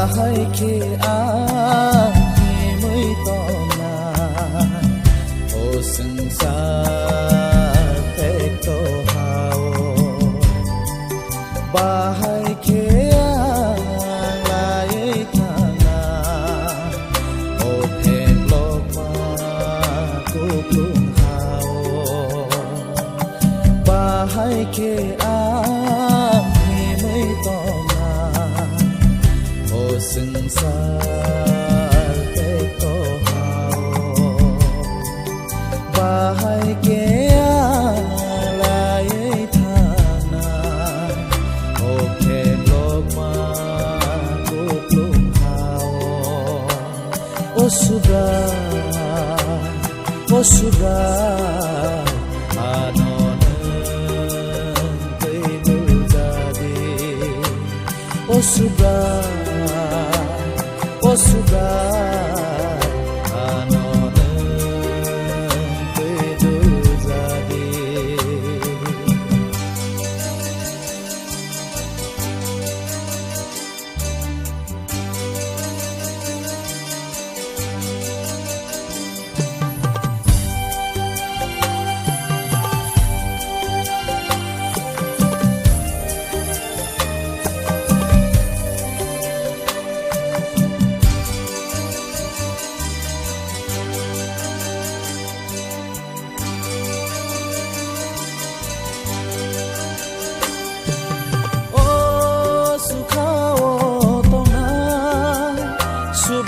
hai khi ai mới to na ô sừng sa te to hao ba hai khi lại thana ô thêm lo ma cô plum hao ba hai khi ai mới to sừng sa te to hao ba hai kia lại thana ô thêm lo ma cô plum hao ô sugar anon te dul jadi ô sugar oh sudah anonen pedul jadi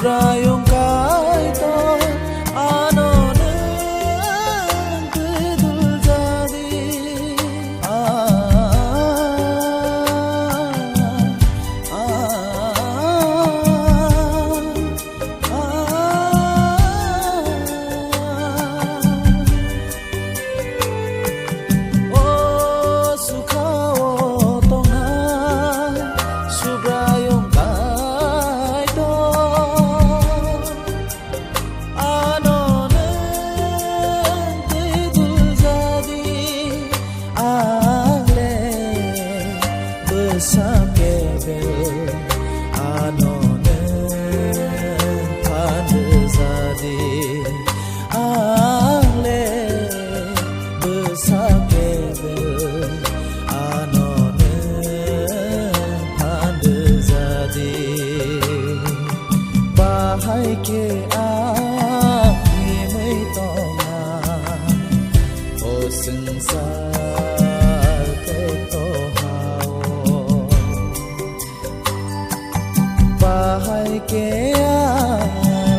Rayong kai to anonen pedul jadi oh sukao tongai subrayong kai to sakebel anonen pandezadi ale besakebel anonen pandezadi bahai ke ai mới to na ô sừng sa te to hai kia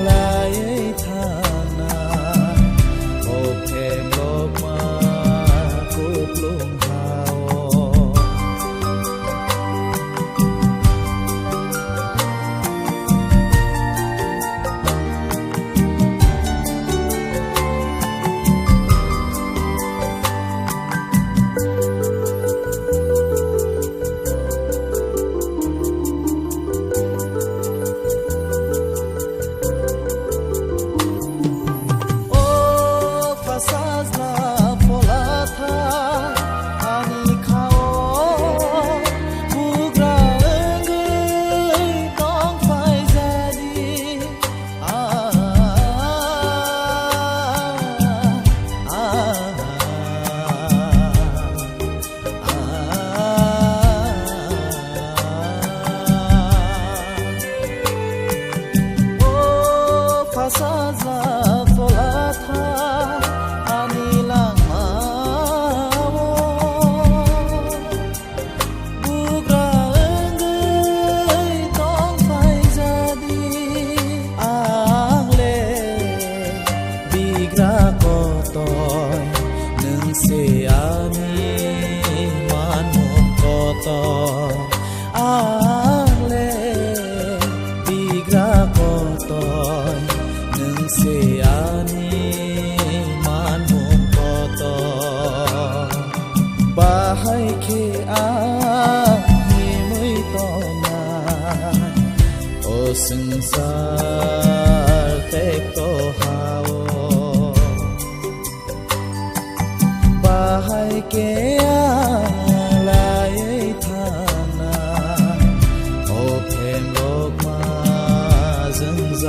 lại thana ô thêm lo ma cô plum hao saza folatha anilang mawo bugra enggai tong phai jadi ale bigra kotoy nung se ani manum kotoy ale bigra kotoy se ani manum koto bahai ke ai mới to na ô sừng sa te to hao bahai ke lại thana ô thêm lok ma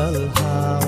hal hao